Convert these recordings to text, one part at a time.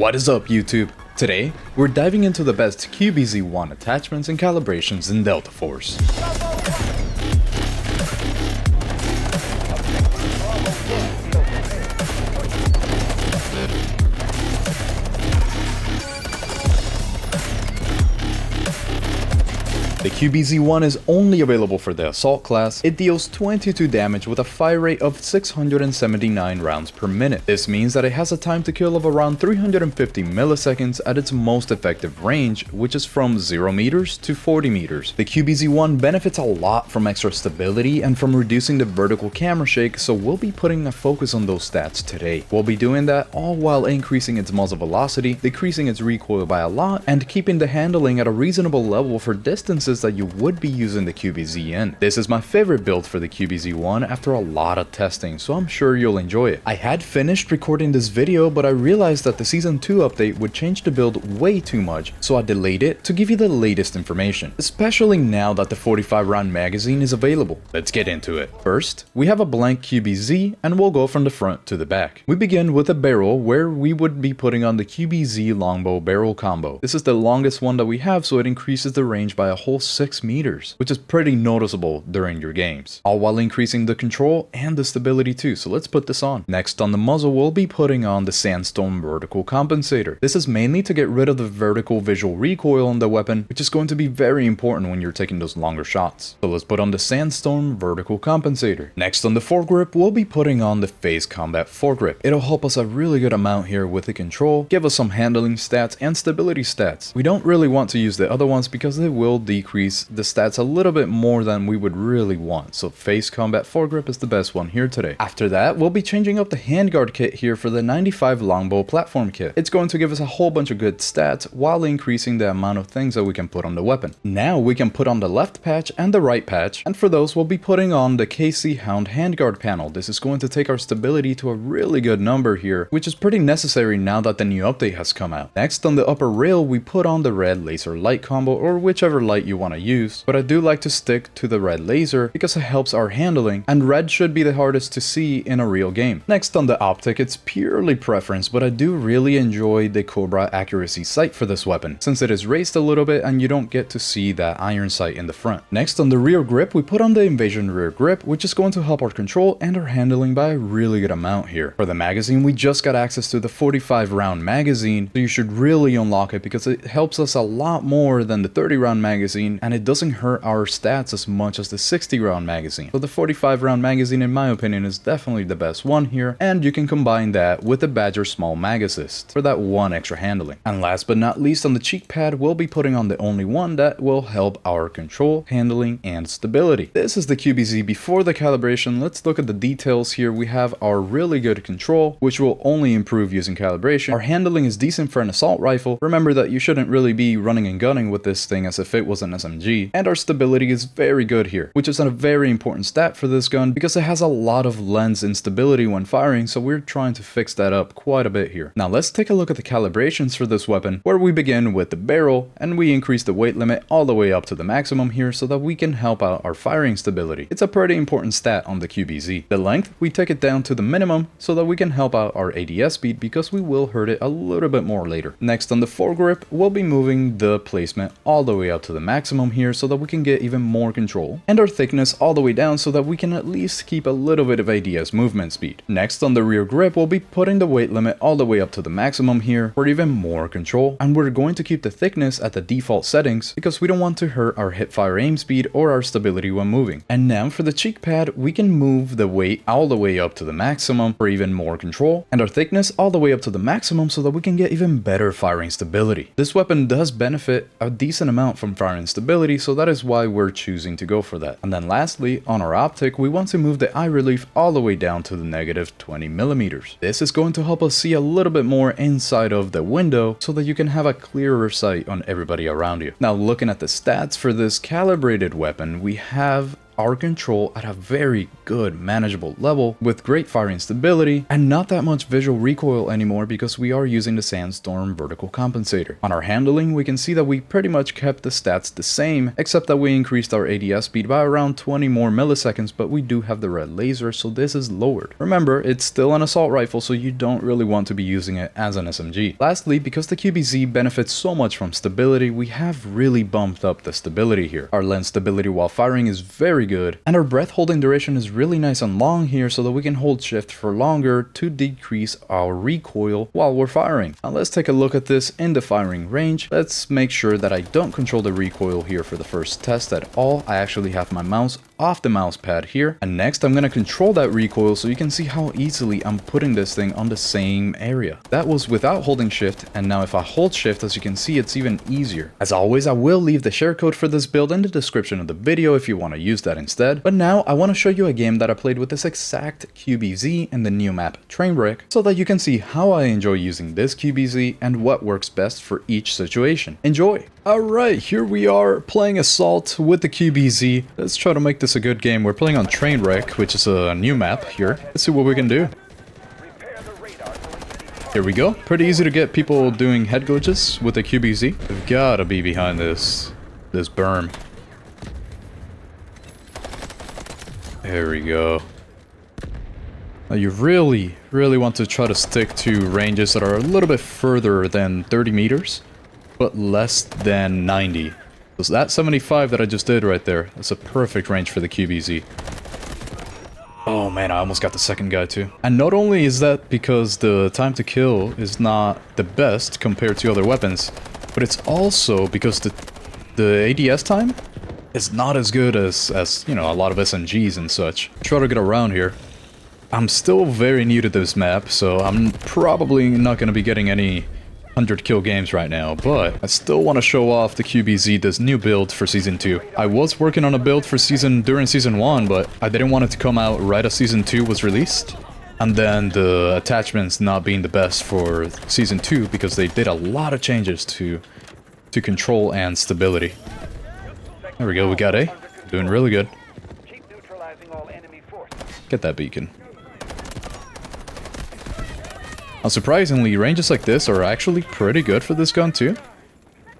What is up, YouTube? Today, we're diving into the best QBZ1 attachments and calibrations in Delta Force. The QBZ1 is only available for the Assault class. It deals 22 damage with a fire rate of 679 rounds per minute. This means that it has a time to kill of around 350 milliseconds at its most effective range, which is from 0 meters to 40 meters. The QBZ1 benefits a lot from extra stability and from reducing the vertical camera shake, so we'll be putting a focus on those stats today. We'll be doing that all while increasing its muzzle velocity, decreasing its recoil by a lot, and keeping the handling at a reasonable level for distances that you would be using the QBZ in. This is my favorite build for the QBZ1 after a lot of testing, so I'm sure you'll enjoy it. I had finished recording this video, but I realized that the Season 2 update would change the build way too much, so I delayed it to give you the latest information, especially now that the 45 round magazine is available. Let's get into it. First, we have a blank QBZ, and we'll go from the front to the back. We begin with a barrel where we would be putting on the QBZ longbow barrel combo. This is the longest one that we have, so it increases the range by a whole 6 meters, which is pretty noticeable during your games, all while increasing the control and the stability too, so let's put this on. Next on the muzzle, we'll be putting on the Sandstone vertical compensator. This is mainly to get rid of the vertical visual recoil on the weapon, which is going to be very important when you're taking those longer shots. So let's put on the Sandstone vertical compensator. Next on the foregrip, we'll be putting on the Phase Combat foregrip. It'll help us a really good amount here with the control, give us some handling stats and stability stats. We don't really want to use the other ones because they will decrease the stats a little bit more than we would really want, so Phase Combat foregrip is the best one here today. After that, we'll be changing up the handguard kit here for the 95 longbow platform kit. It's going to give us a whole bunch of good stats while increasing the amount of things that we can put on the weapon. Now we can put on the left patch and the right patch, and for those we'll be putting on the KC Hound handguard panel. This is going to take our stability to a really good number here, which is pretty necessary now that the new update has come out. Next on the upper rail, we put on the red laser light combo, or whichever light you want to use, but I do like to stick to the red laser because it helps our handling, and red should be the hardest to see in a real game. Next on the optic, it's purely preference, but I do really enjoy the Cobra accuracy sight for this weapon, since it is raised a little bit and you don't get to see that iron sight in the front. Next on the rear grip, we put on the Invasion rear grip, which is going to help our control and our handling by a really good amount here. For the magazine, we just got access to the 45 round magazine, so you should really unlock it because it helps us a lot more than the 30 round magazine, and it doesn't hurt our stats as much as the 60 round magazine. So the 45 round magazine, in my opinion, is definitely the best one here, and you can combine that with the Badger small mag assist for that one extra handling. And last but not least, on the cheek pad, we'll be putting on the only one that will help our control, handling, and stability. This is the QBZ before the calibration. Let's look at the details here. We have our really good control, which will only improve using calibration. Our handling is decent for an assault rifle. Remember that you shouldn't really be running and gunning with this thing as if it was an SMG. And our stability is very good here, which is a very important stat for this gun because it has a lot of lens instability when firing, so we're trying to fix that up quite a bit here. Now let's take a look at the calibrations for this weapon, where we begin with the barrel, and we increase the weight limit all the way up to the maximum here so that we can help out our firing stability. It's a pretty important stat on the QBZ. The length, we take it down to the minimum so that we can help out our ADS speed because we will hurt it a little bit more later. Next on the foregrip, we'll be moving the placement all the way up to the maximum here so that we can get even more control, and our thickness all the way down so that we can at least keep a little bit of ADS movement speed. Next on the rear grip, we'll be putting the weight limit all the way up to the maximum here for even more control, and we're going to keep the thickness at the default settings because we don't want to hurt our hipfire aim speed or our stability when moving. And now for the cheek pad, we can move the weight all the way up to the maximum for even more control, and our thickness all the way up to the maximum so that we can get even better firing stability. This weapon does benefit a decent amount from firing stability, so that is why we're choosing to go for that. And then lastly, on our optic, we want to move the eye relief all the way down to the negative 20 millimeters. This is going to help us see a little bit more inside of the window so that you can have a clearer sight on everybody around you. Now looking at the stats for this calibrated weapon, we have our control at a very good manageable level with great firing stability and not that much visual recoil anymore because we are using the Sandstorm vertical compensator. On our handling, we can see that we pretty much kept the stats the same, except that we increased our ADS speed by around 20 more milliseconds, but we do have the red laser, so this is lowered. Remember, it's still an assault rifle, so you don't really want to be using it as an SMG. Lastly, because the QBZ benefits so much from stability, we have really bumped up the stability here. Our lens stability while firing is very good, and our breath holding duration is really nice and long here so that we can hold shift for longer to decrease our recoil while we're firing. Now let's take a look at this in the firing range. Let's make sure that I don't control the recoil here for the first test at all. I actually have my mouse off the mouse pad here, and next I'm going to control that recoil so you can see how easily I'm putting this thing on the same area. That was without holding shift, and now if I hold shift, as you can see, it's even easier. As always, I will leave the share code for this build in the description of the video if you want to use that instead. But now I want to show you a game that I played with this exact QBZ in the new map Trainwreck so that you can see how I enjoy using this QBZ and what works best for each situation. Enjoy! Alright, here we are playing Assault with the QBZ. Let's try to make this a good game. We're playing on Trainwreck, which is a new map here. Let's see what we can do. Here we go. Pretty easy to get people doing head glitches with the QBZ. They've gotta be behind this berm. There we go. Now you really want to try to stick to ranges that are a little bit further than 30 meters, but less than 90. So that 75 that I just did right there, that's a perfect range for the QBZ. Oh man, I almost got the second guy too. And not only is that because the time to kill is not the best compared to other weapons, but it's also because the ADS time is not as good as you know, a lot of SMGs and such. Try to get around here. I'm still very new to this map, so I'm probably not going to be getting any 100 kill games right now, but I still want to show off the QBZ, this new build for Season 2. I was working on a build for during Season 1, but I didn't want it to come out right as Season 2 was released. And then the attachments not being the best for Season 2 because they did a lot of changes to control and stability. There we go, we got A. Doing really good. Get that beacon. Now, surprisingly, ranges like this are actually pretty good for this gun too.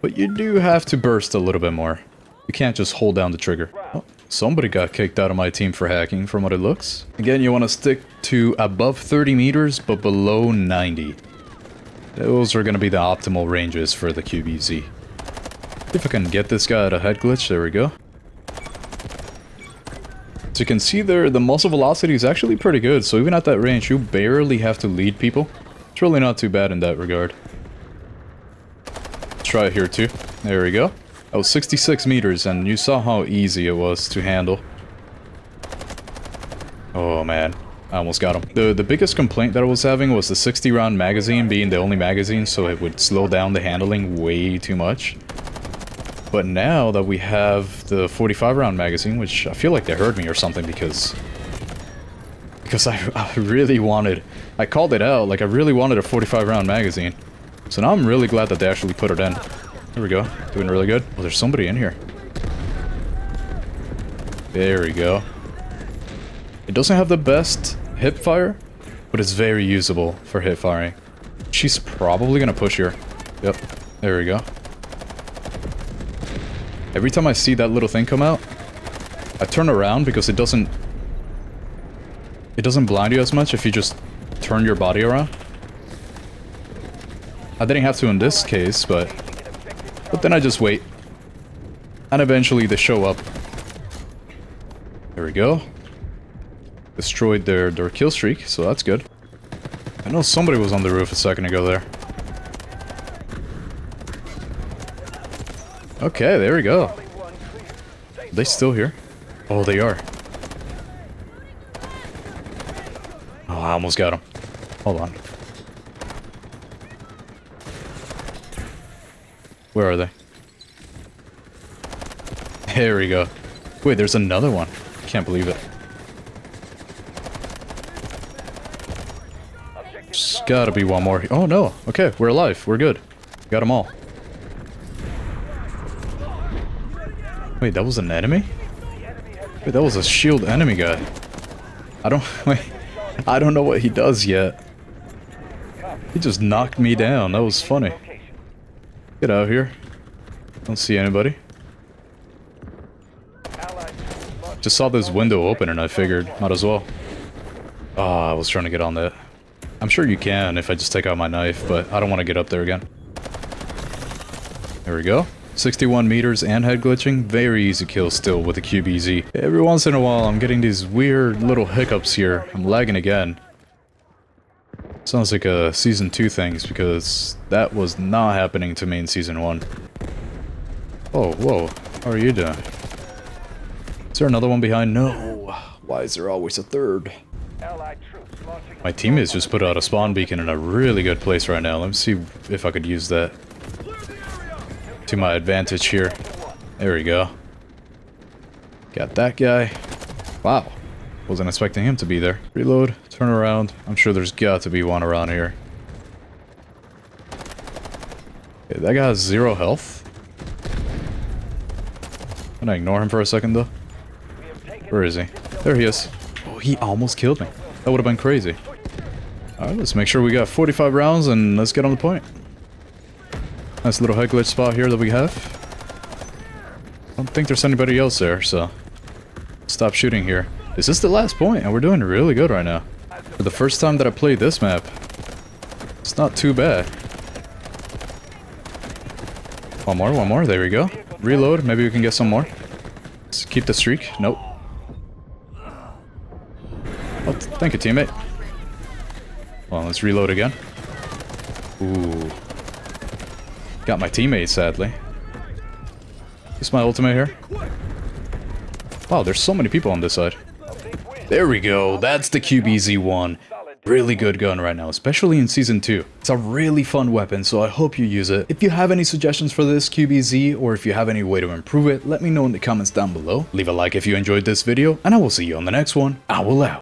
But you do have to burst a little bit more. You can't just hold down the trigger. Oh, somebody got kicked out of my team for hacking from what it looks. Again, you want to stick to above 30 meters but below 90. Those are going to be the optimal ranges for the QBZ. If I can get this guy at a head glitch, there we go. So you can see there, the muzzle velocity is actually pretty good, so even at that range, you barely have to lead people. It's really not too bad in that regard. Let's try it here too. There we go. That was 66 meters, and you saw how easy it was to handle. Oh man, I almost got him. The biggest complaint that I was having was the 60-round magazine being the only magazine, so it would slow down the handling way too much. But now that we have the 45-round magazine, which I feel like they heard me or something because I really wanted, I called it out, like I really wanted a 45-round magazine. So now I'm really glad that they actually put it in. There we go, doing really good. Oh, there's somebody in here. There we go. It doesn't have the best hip fire, but it's very usable for hip firing. She's probably gonna push here. Yep, there we go. Every time I see that little thing come out, I turn around because it doesn't blind you as much if you just turn your body around. I didn't have to in this case, but then I just wait. And eventually they show up. There we go. Destroyed their kill streak, so that's good. I know somebody was on the roof a second ago there. Okay, there we go. Are they still here? Oh, they are. Oh, I almost got him. Hold on. Where are they? There we go. Wait, there's another one. Can't believe it. There's gotta be one more. Oh no. Okay, we're alive. We're good. Got them all. Wait, that was an enemy? Wait, that was a shield enemy guy. Wait, I don't know what he does yet. He just knocked me down. That was funny. Get out of here. Don't see anybody. Just saw this window open and I figured, might as well. Ah, I was trying to get on that. I'm sure you can if I just take out my knife, but I don't want to get up there again. There we go. 61 meters and head glitching. Very easy kill still with the QBZ. Every once in a while I'm getting these weird little hiccups here. I'm lagging again. Sounds like a Season 2 things because that was not happening to me in Season 1. Oh, whoa. How are you doing? Is there another one behind? No. Why is there always a third? My teammates just put out a spawn beacon in a really good place right now. Let me see if I could use that to my advantage here. There we go. Got that guy. Wow. Wasn't expecting him to be there. Reload, turn around. I'm sure there's got to be one around here. Okay, that guy has 0 health. Can I ignore him for a second though? Where is he? There he is. Oh, he almost killed me. That would have been crazy. Alright, let's make sure we got 45 rounds and let's get on the point. Nice little head glitch spot here that we have. I don't think there's anybody else there, so stop shooting here. Is this the last point? And we're doing really good right now. For the first time that I played this map, it's not too bad. One more, there we go. Reload, maybe we can get some more. Let's keep the streak. Nope. Oh, thank you, teammate. Well, let's reload again. Ooh. Got my teammate, sadly. Is my ultimate here? Wow, there's so many people on this side. There we go, that's the QBZ1. Really good gun right now, especially in Season 2. It's a really fun weapon, so I hope you use it. If you have any suggestions for this QBZ, or if you have any way to improve it, let me know in the comments down below. Leave a like if you enjoyed this video, and I will see you on the next one. Owl out.